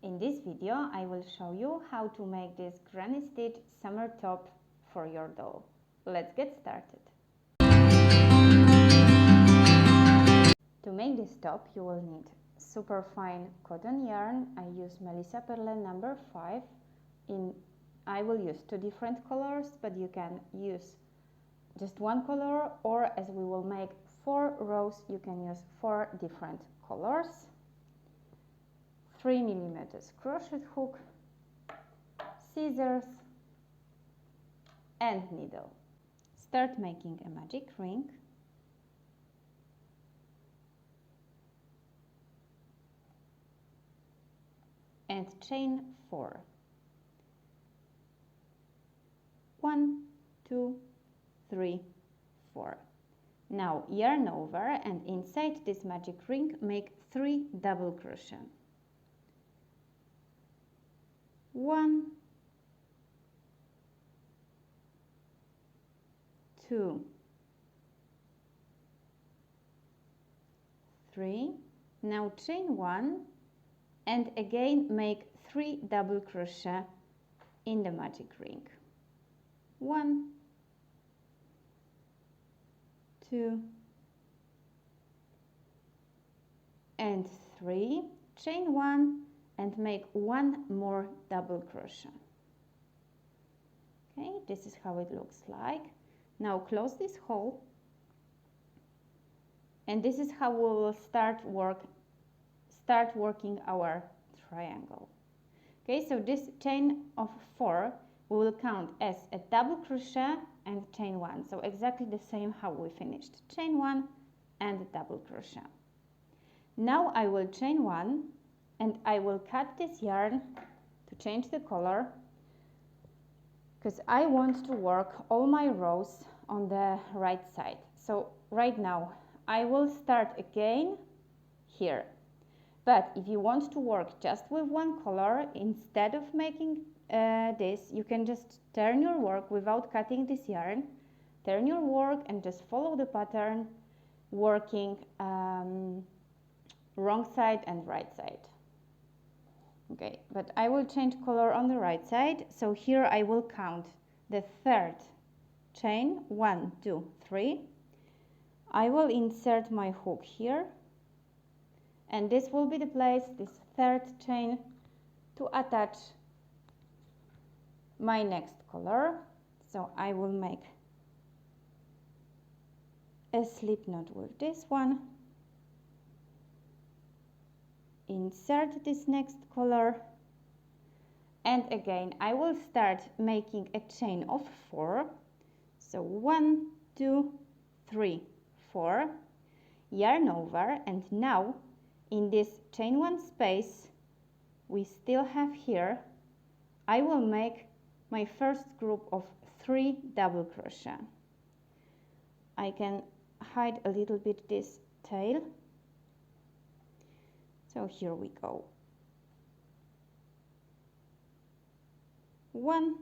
In this video, I will show you how to make this granny stitch summer top for your doll. Let's get started. To make this top, you will need super fine cotton yarn. I use Melissa Perle number 5. I will use 2 different colors, but you can use just one color, or as we will make 4 rows, you can use 4 different colors. 3 mm crochet hook, scissors and needle. Start making a magic ring. And chain 4. 1, 2, 3, 4. Now yarn over, and inside this magic ring make 3 double crochet. 1, 2, 3. Now chain 1 and again make 3 double crochet in the magic ring. 1, 2 and 3. Chain 1 and make 1 more double crochet. Okay, this is how it looks like. Now close this hole, and this is how we will start working our triangle. Okay, so this chain of 4 we will count as a double crochet and chain 1. So exactly the same how we finished. Chain 1 and double crochet. Now I will chain 1 and I will cut this yarn to change the color, because I want to work all my rows on the right side. So right now I will start again here. But if you want to work just with one color, instead of making this, you can just turn your work without cutting this yarn. Turn your work and just follow the pattern, working wrong side and right side. Okay, but I will change color on the right side. So here I will count the 3rd chain, 1, 2, 3. I will insert my hook here, and this will be the place, this 3rd chain, to attach my next color. So I will make a slip knot with this one, insert this next color, and again I will start making a chain of 4. So 1, 2, 3, 4, yarn over, and now in this chain 1 space we still have here, I will make my first group of 3 double crochet. I can hide a little bit this tail. So here we go. 1,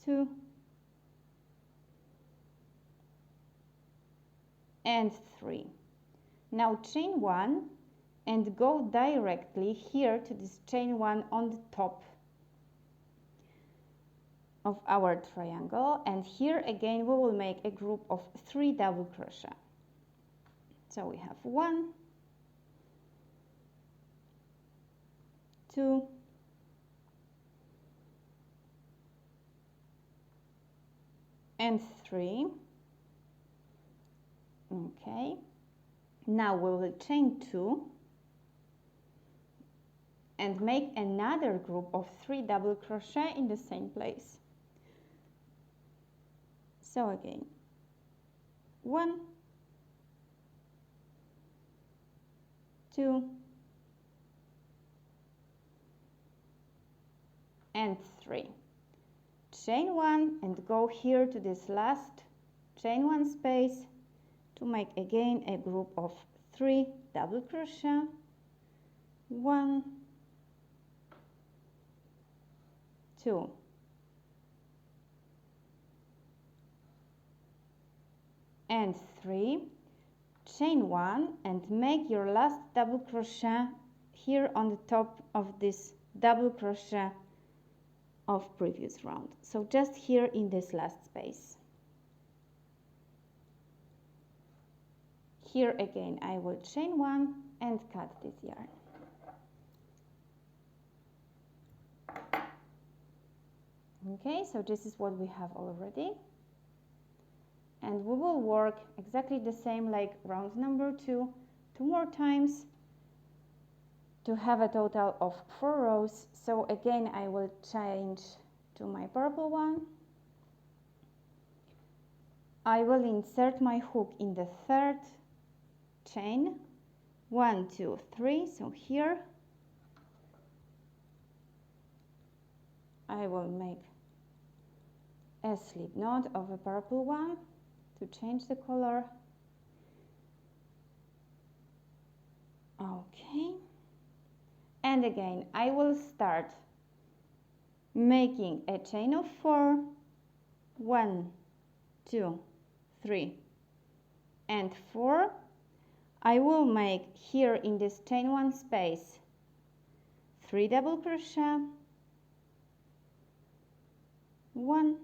2 and 3. Now chain 1 and go directly here to this chain 1 on the top of our triangle, and here again we will make a group of 3 double crochet. So we have 1, 2, and 3. Okay, now we will chain 2 and make another group of 3 double crochet in the same place. So again, 1, 2 and 3. Chain 1 and go here to this last chain 1 space to make again a group of 3 double crochet. 1, 2, and 3. chain 1 and make your last double crochet here on the top of this double crochet of previous round. So just here in this last space. Here again I will chain 1 and cut this yarn. Okay, so this is what we have already. And we will work exactly the same like round number 2, 2 more times to have a total of 4 rows. So again I will change to my purple one. I will insert my hook in the third chain, 1, 2, 3. So here I will make a slip knot of a purple one to change the color. Okay, and again I will start making a chain of 4, 1, 2, 3 and 4. I will make here in this chain 1 space 3 double crochet, 1,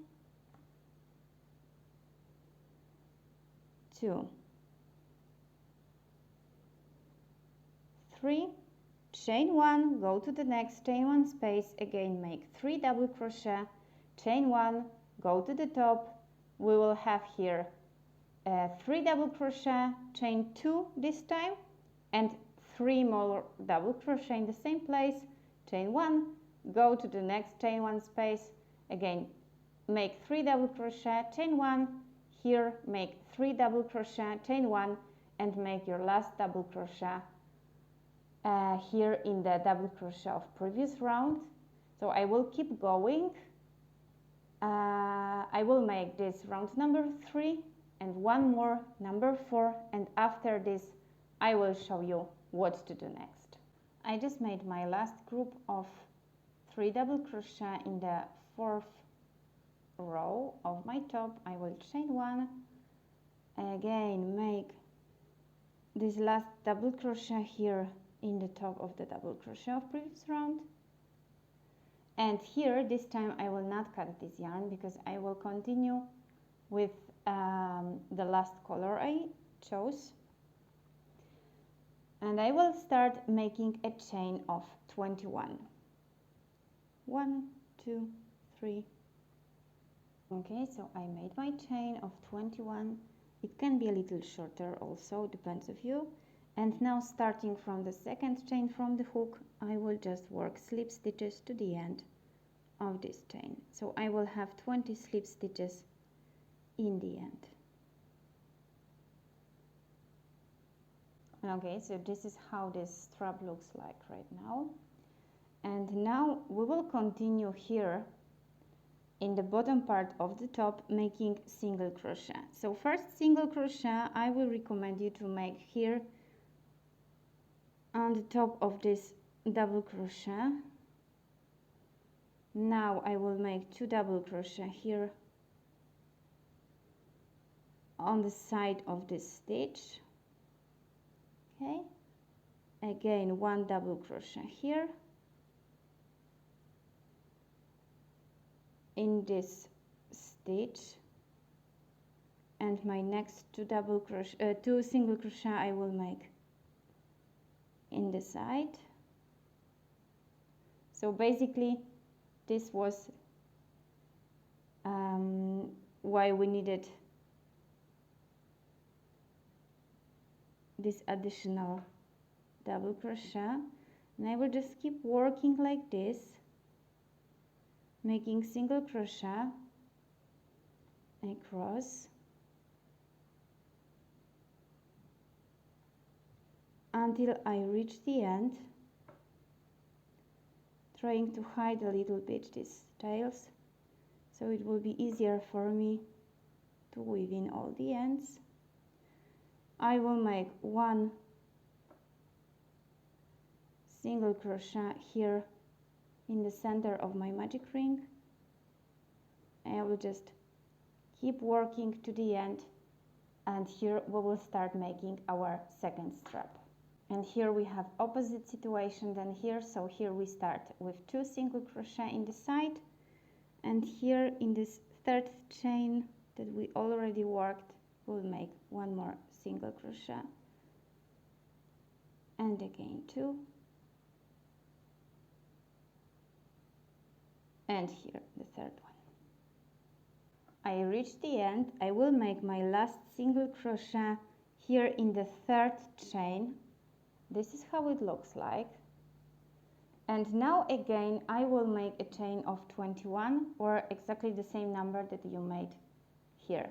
2, 3, chain 1, go to the next chain 1 space, again make 3 double crochet, chain 1, go to the top. We will have here 3 double crochet, chain 2 this time, and 3 more double crochet in the same place, chain 1, go to the next chain 1 space, again make 3 double crochet, chain 1, here make 3 double crochet, chain 1 and make your last double crochet here in the double crochet of previous round. So I will keep going. I will make this round number 3 and one more, number 4, and after this I will show you what to do next. I just made my last group of 3 double crochet in the 4th row of my top. I will chain 1, again make this last double crochet here in the top of the double crochet of previous round, and here this time I will not cut this yarn because I will continue with the last color I chose, and I will start making a chain of 21. 1, 2, 3. Okay, so I made my chain of 21. It can be a little shorter also, depends of you. And now starting from the second chain from the hook, I will just work slip stitches to the end of this chain. So I will have 20 slip stitches in the end. Okay, so this is how this strap looks like right now. And now we will continue here in the bottom part of the top making single crochet. So first single crochet I will recommend you to make here on the top of this double crochet. Now I will make 2 double crochet here on the side of this stitch. Okay, again 1 double crochet here in this stitch, and my next 2 double crochet, 2 single crochet I will make in the side. So basically this was why we needed this additional double crochet, and I will just keep working like this, making single crochet across until I reach the end, trying to hide a little bit these tails so it will be easier for me to weave in all the ends. I will make 1 single crochet here in the center of my magic ring. I will just keep working to the end and here we will start making our second strap. And here we have opposite situation than here, so here we start with 2 single crochet in the side, and here in this third chain that we already worked, we'll make 1 more single crochet, and again 2, and here the third one. I reach the end. I will make my last single crochet here in the third chain. This is how it looks like. And now again I will make a chain of 21, or exactly the same number that you made here.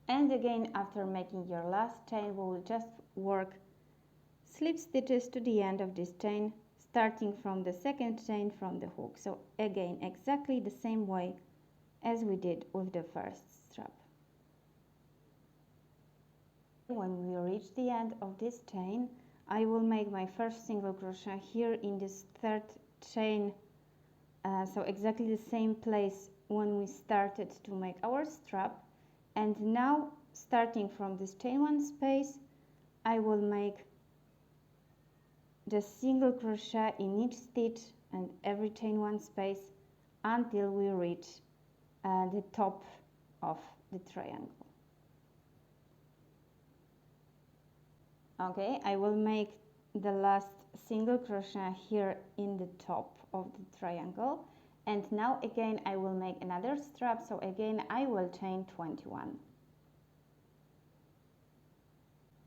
And again, after making your last chain, we will just work slip stitches to the end of this chain, starting from the second chain from the hook. So again, exactly the same way as we did with the first strap. When we reach the end of this chain, I will make my first single crochet here in this third chain, so exactly the same place when we started to make our strap. And now, starting from this chain 1 space, I will make just single crochet in each stitch and every chain 1 space until we reach the top of the triangle. Okay, I will make the last single crochet here in the top of the triangle, and now again I will make another strap, so again I will chain 21.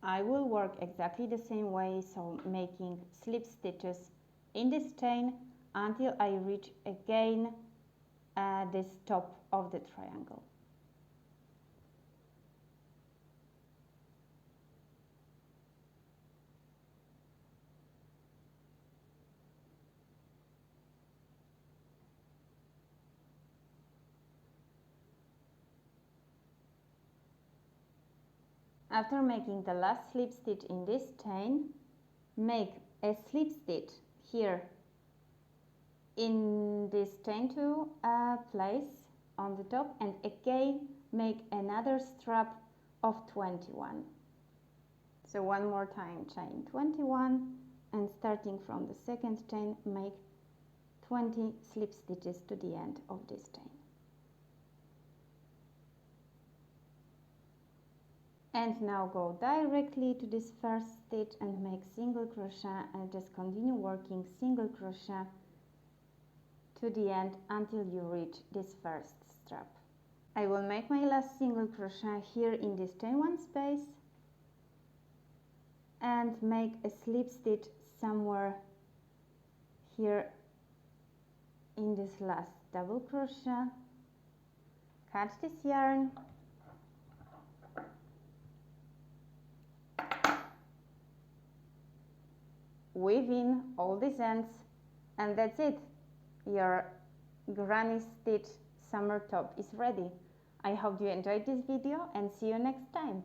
I will work exactly the same way, so making slip stitches in this chain until I reach again this top of the triangle. After making the last slip stitch in this chain, make a slip stitch here in this chain 2 place on the top, and again make another strap of 21. So one more time, chain 21, and starting from the second chain, make 20 slip stitches to the end of this chain. And now go directly to this first stitch and make single crochet, and just continue working single crochet to the end until you reach this first strap. I will make my last single crochet here in this chain 1 space and make a slip stitch somewhere here in this last double crochet. Catch this yarn, weave in all these ends, and that's it. Your granny stitch summer top is ready. I hope you enjoyed this video and see you next time.